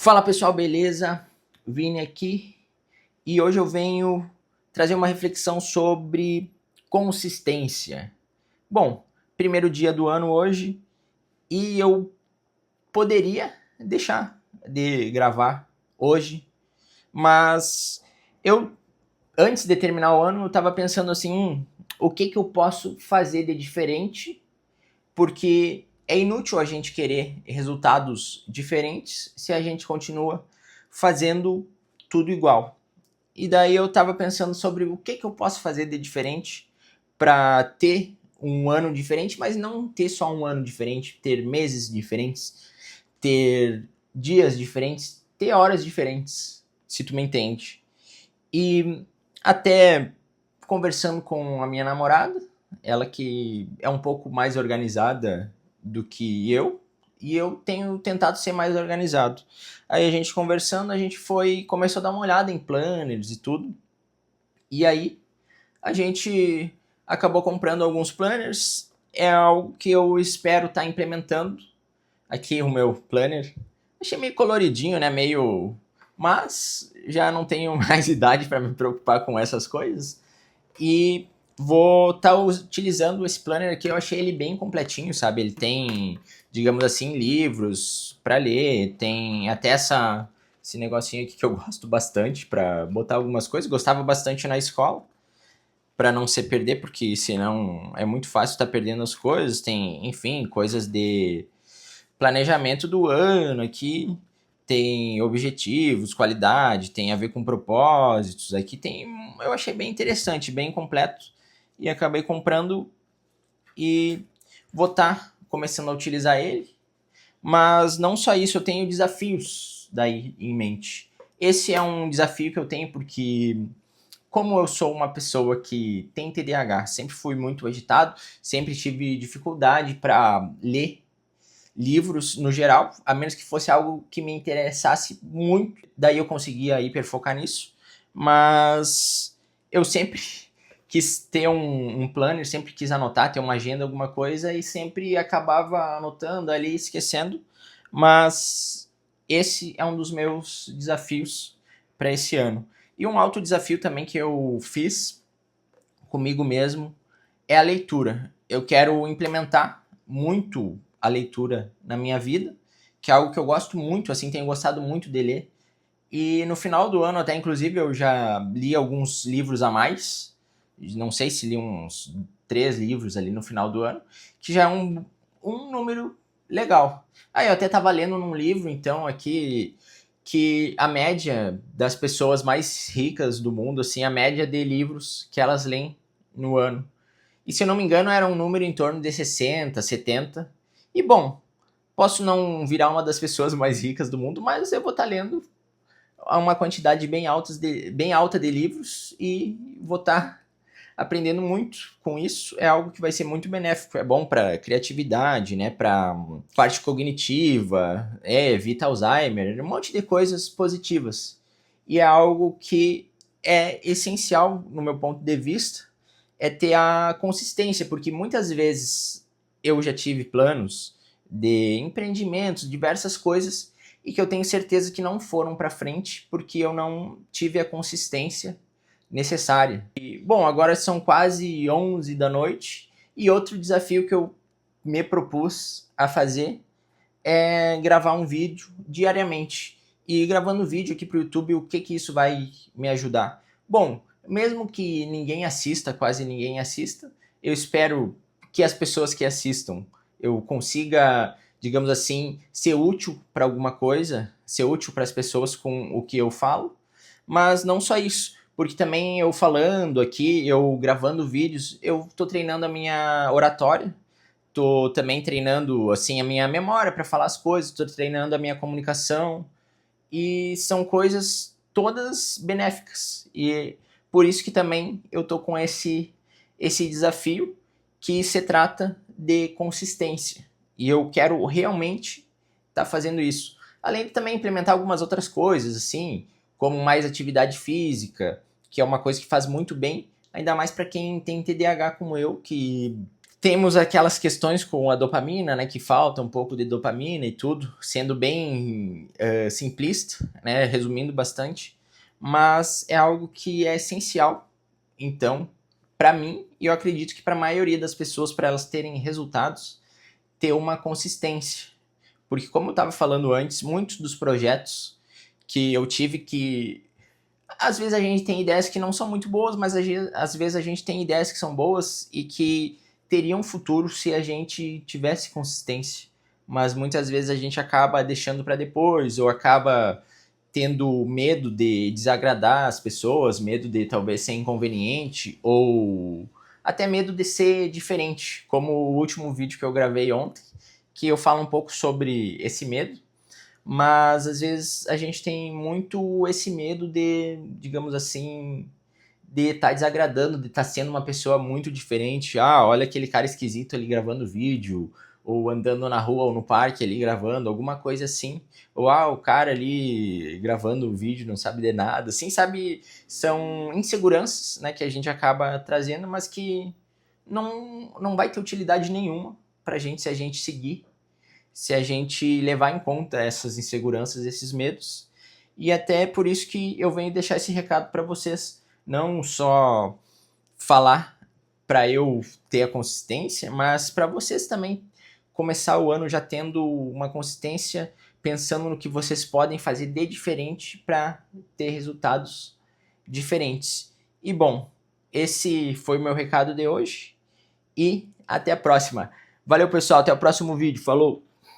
Fala pessoal, beleza? Vini aqui e hoje eu venho trazer uma reflexão sobre consistência. Bom, primeiro dia do ano hoje e eu poderia deixar de gravar hoje, mas eu antes de terminar o ano eu estava pensando assim, o que eu posso fazer de diferente, porque é inútil a gente querer resultados diferentes se a gente continua fazendo tudo igual. E daí eu tava pensando sobre o que eu posso fazer de diferente para ter um ano diferente, mas não ter só um ano diferente, ter meses diferentes, ter dias diferentes, ter horas diferentes, se tu me entende. E até conversando com a minha namorada, ela que é um pouco mais organizada do que eu, e eu tenho tentado ser mais organizado. Aí a gente conversando, a gente começou a dar uma olhada em planners e tudo. E aí a gente acabou comprando alguns planners. É algo que eu espero estar implementando. Aqui o meu planner. Achei meio coloridinho, né? Meio. Mas já não tenho mais idade para me preocupar com essas coisas. E vou estar utilizando esse planner aqui. Eu achei ele bem completinho, sabe? Ele tem, digamos assim, livros para ler. Tem até esse negocinho aqui que eu gosto bastante para botar algumas coisas. Gostava bastante na escola para não se perder, porque senão é muito fácil estar perdendo as coisas. Tem, enfim, coisas de planejamento do ano aqui, tem objetivos, qualidade, tem a ver com propósitos. Aqui tem, eu achei bem interessante, bem completo e acabei comprando e vou estar começando a utilizar ele. Mas não só isso, eu tenho desafios daí em mente. Esse é um desafio que eu tenho porque como eu sou uma pessoa que tem TDAH, sempre fui muito agitado, sempre tive dificuldade para ler livros no geral, a menos que fosse algo que me interessasse muito, daí eu conseguia hiperfocar nisso, mas eu sempre quis ter um planner, sempre quis anotar, ter uma agenda, alguma coisa, e sempre acabava anotando ali, esquecendo, mas esse é um dos meus desafios para esse ano. E um alto desafio também que eu fiz comigo mesmo é a leitura. Eu quero implementar muito a leitura na minha vida, que é algo que eu gosto muito, assim, tenho gostado muito de ler. E no final do ano, até inclusive, eu já li alguns livros a mais. Não sei se li uns 3 livros ali no final do ano, que já é um número legal. Aí eu até estava lendo num livro, então, aqui, que a média das pessoas mais ricas do mundo, assim, a média de livros que elas leem no ano. E se eu não me engano, era um número em torno de 60, 70. E bom, posso não virar uma das pessoas mais ricas do mundo, mas eu vou estar lendo uma quantidade bem alta de livros e vou estar aprendendo muito com isso. É algo que vai ser muito benéfico. É bom para criatividade, né? Para parte cognitiva, evita Alzheimer, um monte de coisas positivas. E é algo que é essencial, no meu ponto de vista, é ter a consistência, porque muitas vezes eu já tive planos de empreendimentos, diversas coisas, e que eu tenho certeza que não foram para frente porque eu não tive a consistência necessária. E, bom, agora são quase 11 da noite e outro desafio que eu me propus a fazer é gravar um vídeo diariamente. E gravando vídeo aqui para o YouTube, o que isso vai me ajudar? Bom, mesmo que ninguém assista, quase ninguém assista, eu espero que as pessoas que assistam eu consiga, digamos assim, ser útil para alguma coisa, ser útil para as pessoas com o que eu falo, mas não só isso, porque também eu falando aqui, eu gravando vídeos, eu estou treinando a minha oratória, tô também treinando assim a minha memória para falar as coisas, tô treinando a minha comunicação e são coisas todas benéficas. E por isso que também eu tô com esse desafio que se trata de consistência. E eu quero realmente estar fazendo isso. Além de também implementar algumas outras coisas, assim, como mais atividade física, que é uma coisa que faz muito bem, ainda mais para quem tem TDAH como eu, que Temos aquelas questões com a dopamina, né, que falta um pouco de dopamina e tudo, sendo bem simplista, né, resumindo bastante, mas é algo que é essencial, então, para mim, e eu acredito que para a maioria das pessoas, para elas terem resultados, ter uma consistência. Porque como eu estava falando antes, muitos dos projetos que eu tive que... Às vezes a gente tem ideias que não são muito boas, mas às vezes a gente tem ideias que são boas e que teriam futuro se a gente tivesse consistência. Mas muitas vezes a gente acaba deixando para depois, ou acaba tendo medo de desagradar as pessoas, medo de talvez ser inconveniente, ou até medo de ser diferente, como o último vídeo que eu gravei ontem, que eu falo um pouco sobre esse medo, mas às vezes a gente tem muito esse medo de, digamos assim, de estar desagradando, de estar sendo uma pessoa muito diferente. Ah, olha aquele cara esquisito ali gravando vídeo, ou andando na rua ou no parque ali gravando, alguma coisa assim. Ou o cara ali gravando vídeo não sabe de nada. Assim, sabe, são inseguranças, né, que a gente acaba trazendo, mas que não vai ter utilidade nenhuma pra gente se a gente seguir, se a gente levar em conta essas inseguranças, esses medos. E até por isso que eu venho deixar esse recado para vocês, não só falar para eu ter a consistência, mas para vocês também começar o ano já tendo uma consistência, pensando no que vocês podem fazer de diferente para ter resultados diferentes. E bom, esse foi o meu recado de hoje e até a próxima. Valeu, pessoal, até o próximo vídeo. Falou!